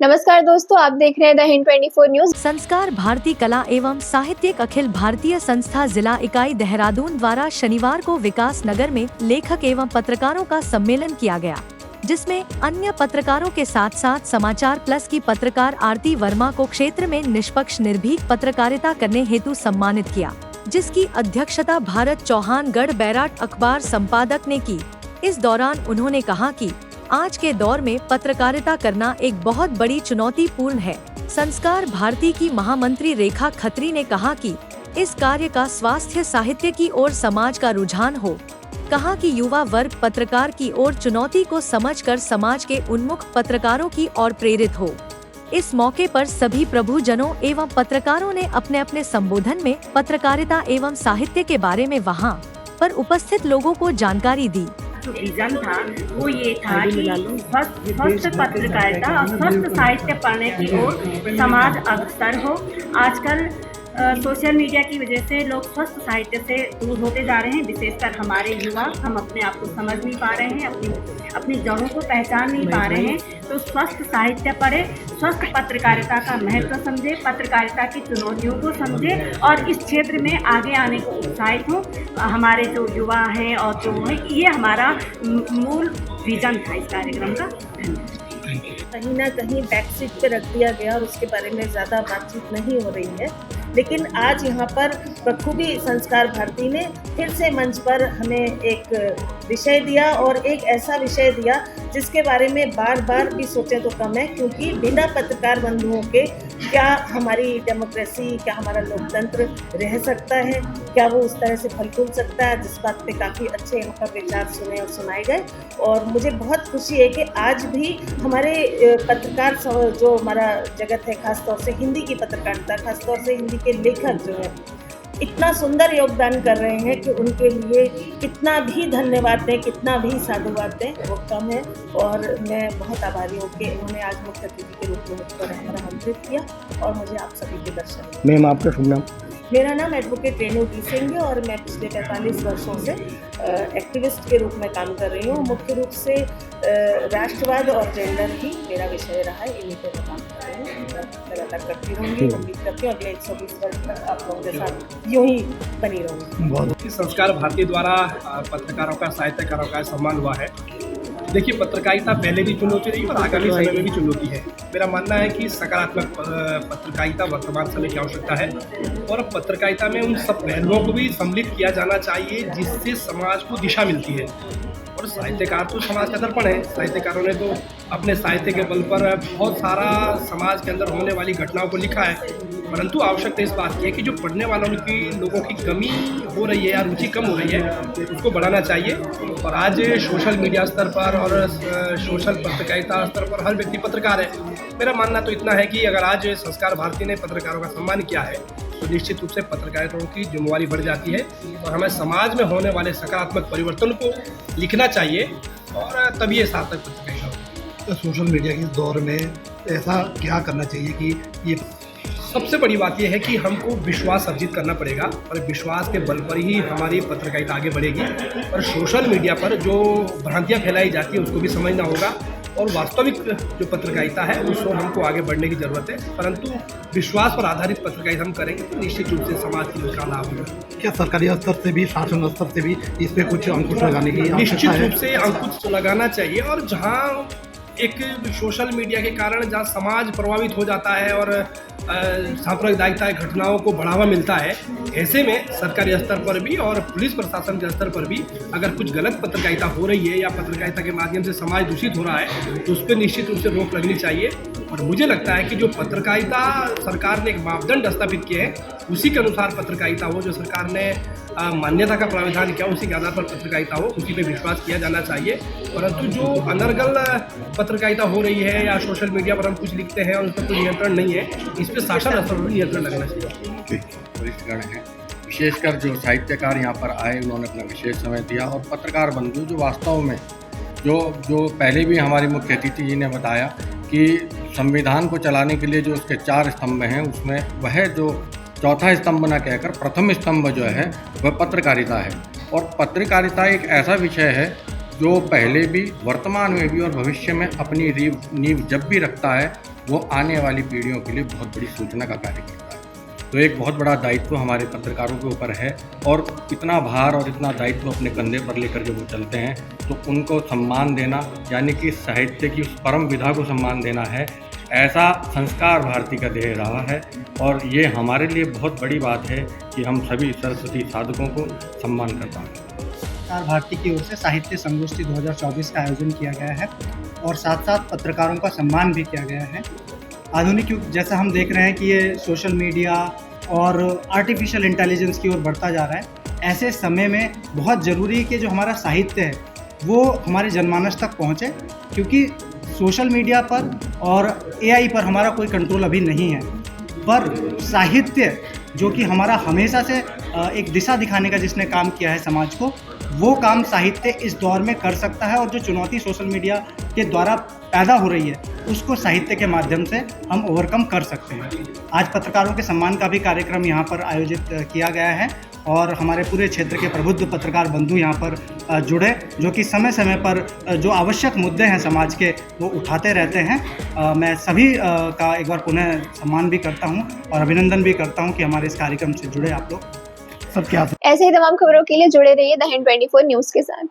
नमस्कार दोस्तों, आप देख रहे हैं द हिंद 24 न्यूज। संस्कार भारती कला एवं साहित्यिक अखिल भारतीय संस्था जिला इकाई देहरादून द्वारा शनिवार को विकास नगर में लेखक एवं पत्रकारों का सम्मेलन किया गया, जिसमें अन्य पत्रकारों के साथ साथ समाचार प्लस की पत्रकार आरती वर्मा को क्षेत्र में निष्पक्ष निर्भीक पत्रकारिता करने हेतु सम्मानित किया, जिसकी अध्यक्षता भारत चौहान गढ़ बैराट अखबार संपादक ने की। इस दौरान उन्होंने कहा कि आज के दौर में पत्रकारिता करना एक बहुत बड़ी चुनौतीपूर्ण है। संस्कार भारती की महामंत्री रेखा खत्री ने कहा कि इस कार्य का स्वास्थ्य साहित्य की ओर समाज का रुझान हो। कहा कि युवा वर्ग पत्रकार की ओर चुनौती को समझकर समाज के उन्मुख पत्रकारों की ओर प्रेरित हो। इस मौके पर सभी प्रभुजनों एवं पत्रकारों ने अपने अपने संबोधन में पत्रकारिता एवं साहित्य के बारे में वहां पर उपस्थित लोगों को जानकारी दी। जो विजन था वो ये था कि स्वस्थ पत्रकारिता और स्वस्थ साहित्य पढ़ने की ओर समाज अग्रसर हो। आजकल सोशल मीडिया की वजह से लोग स्वस्थ साहित्य से दूर होते जा रहे हैं, विशेषकर हमारे युवा। हम अपने आप को समझ नहीं पा रहे हैं, अपनी जड़ों को पहचान नहीं पा रहे हैं। तो स्वस्थ साहित्य पढ़े, स्वस्थ पत्रकारिता का महत्व समझे, पत्रकारिता की चुनौतियों को समझे और इस क्षेत्र में आगे आने को उत्साहित हों। हमारे जो युवा हैं और जो हैं, ये हमारा मूल विजन था इस कार्यक्रम का। कहीं ना कहीं बैकसीट पे रख दिया गया और उसके बारे में ज़्यादा बातचीत नहीं हो रही है, लेकिन आज यहाँ पर बखूबी संस्कार भारती ने फिर से मंच पर हमें एक विषय दिया और एक ऐसा विषय दिया जिसके बारे में बार बार भी सोचें तो कम है, क्योंकि बिना पत्रकार बंधुओं के क्या हमारी डेमोक्रेसी, क्या हमारा लोकतंत्र रह सकता है, क्या वो उस तरह से फल फूल सकता है, जिस बात पे काफ़ी अच्छे यहाँ पर विचार सुने और सुनाए गए। और मुझे बहुत खुशी है कि आज भी हमारे पत्रकार जो हमारा जगत है, खासतौर से हिंदी की पत्रकारिता, खासतौर से हिंदी के लेखक जो है, इतना सुंदर योगदान कर रहे हैं कि उनके लिए कितना भी धन्यवाद दें, कितना भी साधुवाद दें, वो कम है। और मैं बहुत आभारी हूँ कि उन्होंने आज मुख्य अतिथि के रूप में मुझको आमंत्रित किया और मुझे आप सभी के दर्शन। मैम, आपका शुभ नाम? मेरा नाम एडवोकेट रेणु डी सिंह है और मैं पिछले 45 वर्षों से एक्टिविस्ट के रूप में काम कर रही हूँ। मुख्य रूप से राष्ट्रवाद और जेंडर ही मेरा विषय रहा है, इन्हीं पर काम कर रही हूँ, लगातार करती रहूँगी। उम्मीद करती हूँ अगले 120 वर्ष तक आप लोगों के साथ यूँ ही बनी रहूँगी। संस्कार भारती द्वारा पत्रकारों का, साहित्यकारों का सम्मान हुआ है। देखिए, पत्रकारिता पहले भी चुनौती रही और आगामी समय में भी चुनौती है। मेरा मानना है कि सकारात्मक पत्रकारिता वर्तमान समय की आवश्यकता है और पत्रकारिता में उन सब पहलुओं को भी सम्मिलित किया जाना चाहिए जिससे समाज को दिशा मिलती है। और साहित्यकार तो समाज का दर्पण है। साहित्यकारों ने तो अपने साहित्य के बल पर बहुत सारा समाज के अंदर होने वाली घटनाओं को लिखा है, परंतु आवश्यकता इस बात की है कि जो पढ़ने वालों की लोगों की कमी हो रही है या रुचि कम हो रही है, उसको बढ़ाना चाहिए। और आज सोशल मीडिया स्तर पर और सोशल पत्रकारिता स्तर पर हर व्यक्ति पत्रकार है। मेरा मानना तो इतना है कि अगर आज संस्कार भारती ने पत्रकारों का सम्मान किया है तो निश्चित रूप से पत्रकारिताओं की जिम्मेवारी बढ़ जाती है और हमें समाज में होने वाले सकारात्मक परिवर्तन को लिखना चाहिए और तभी ये सार्थक पत्रकारिता होगी। तो सोशल मीडिया के दौर में ऐसा क्या करना चाहिए कि ये सबसे बड़ी बात यह है कि हमको विश्वास अर्जित करना पड़ेगा और विश्वास के बल पर ही हमारी पत्रकारिता आगे बढ़ेगी। और सोशल मीडिया पर जो भ्रांतियाँ फैलाई जाती है उसको भी समझना होगा और वास्तविक जो पत्रकारिता है उसको हमको आगे बढ़ने की ज़रूरत है। परंतु विश्वास पर आधारित पत्रकारिता हम करेंगे तो निश्चित रूप से समाज की का लाभ होगा। क्या सरकारी स्तर से भी, शासन स्तर से भी इस पर कुछ अंकुश लगाने की निश्चित रूप से अंकुश लगाना चाहिए। और जहाँ एक सोशल मीडिया के कारण जहाँ समाज प्रभावित हो जाता है और सांप्रदायिकता घटनाओं को बढ़ावा मिलता है, ऐसे में सरकारी स्तर पर भी और पुलिस प्रशासन के स्तर पर भी अगर कुछ गलत पत्रकारिता हो रही है या पत्रकारिता के माध्यम से समाज दूषित हो रहा है तो उस पर निश्चित रूप से रोक लगनी चाहिए। और मुझे लगता है कि जो पत्रकारिता सरकार ने एक मापदंड स्थापित किए हैं उसी के अनुसार पत्रकारिता हो, जो सरकार ने मान्यता का प्रावधान किया उसी के आधार पर पत्रकारिता हो, उसी पे विश्वास किया जाना चाहिए। परंतु जो अनर्गल पत्रकारिता हो रही है या सोशल मीडिया पर हम कुछ लिखते हैं और उस पर कोई नियंत्रण नहीं है, इस पर शासन स्तर पर नियंत्रण लगना चाहिए। वरिष्ठगण हैं, विशेषकर जो साहित्यकार यहाँ पर आए, उन्होंने अपना विशेष समय दिया और पत्रकार बंधु जो वास्तव में जो पहले भी हमारी मुख्य अतिथि जी ने बताया कि संविधान को चलाने के लिए जो उसके 4 स्तंभ हैं, उसमें वह जो चौथा स्तंभ न कहकर प्रथम स्तंभ जो है वह पत्रकारिता है। और पत्रकारिता एक ऐसा विषय है जो पहले भी, वर्तमान में भी और भविष्य में अपनी नींव जब भी रखता है, वो आने वाली पीढ़ियों के लिए बहुत बड़ी सूचना का कार्य करता है। तो एक बहुत बड़ा दायित्व हमारे पत्रकारों के ऊपर है, और इतना भार और इतना दायित्व अपने कंधे पर लेकर जब वो चलते हैं तो उनको सम्मान देना, यानी कि साहित्य की उस परम विधा को सम्मान देना है, ऐसा संस्कार भारती का ध्येय रहा है। और ये हमारे लिए बहुत बड़ी बात है कि हम सभी सरस्वती साधकों को सम्मान कर पाएँ। संस्कार भारती की ओर से साहित्य संगोष्ठी 2024 का आयोजन किया गया है और साथ साथ पत्रकारों का सम्मान भी किया गया है। आधुनिक युग जैसा हम देख रहे हैं कि ये सोशल मीडिया और आर्टिफिशियल इंटेलिजेंस की ओर बढ़ता जा रहा है, ऐसे समय में बहुत ज़रूरी है कि जो हमारा साहित्य है वो हमारे जनमानस तक पहुँचे, क्योंकि सोशल मीडिया पर और एआई पर हमारा कोई कंट्रोल अभी नहीं है, पर साहित्य जो कि हमारा हमेशा से एक दिशा दिखाने का जिसने काम किया है समाज को, वो काम साहित्य इस दौर में कर सकता है। और जो चुनौती सोशल मीडिया के द्वारा पैदा हो रही है उसको साहित्य के माध्यम से हम ओवरकम कर सकते हैं। आज पत्रकारों के सम्मान का भी कार्यक्रम यहाँ पर आयोजित किया गया है और हमारे पूरे क्षेत्र के प्रबुद्ध पत्रकार बंधु यहाँ पर जुड़े, जो कि समय समय पर जो आवश्यक मुद्दे हैं समाज के वो उठाते रहते हैं। मैं सभी का एक बार पुनः सम्मान भी करता हूँ और अभिनंदन भी करता हूँ कि हमारे इस कार्यक्रम से जुड़े आप लोग सब क्या। ऐसे ही तमाम खबरों के लिए जुड़े रहिए द हिंद 24 न्यूज के साथ।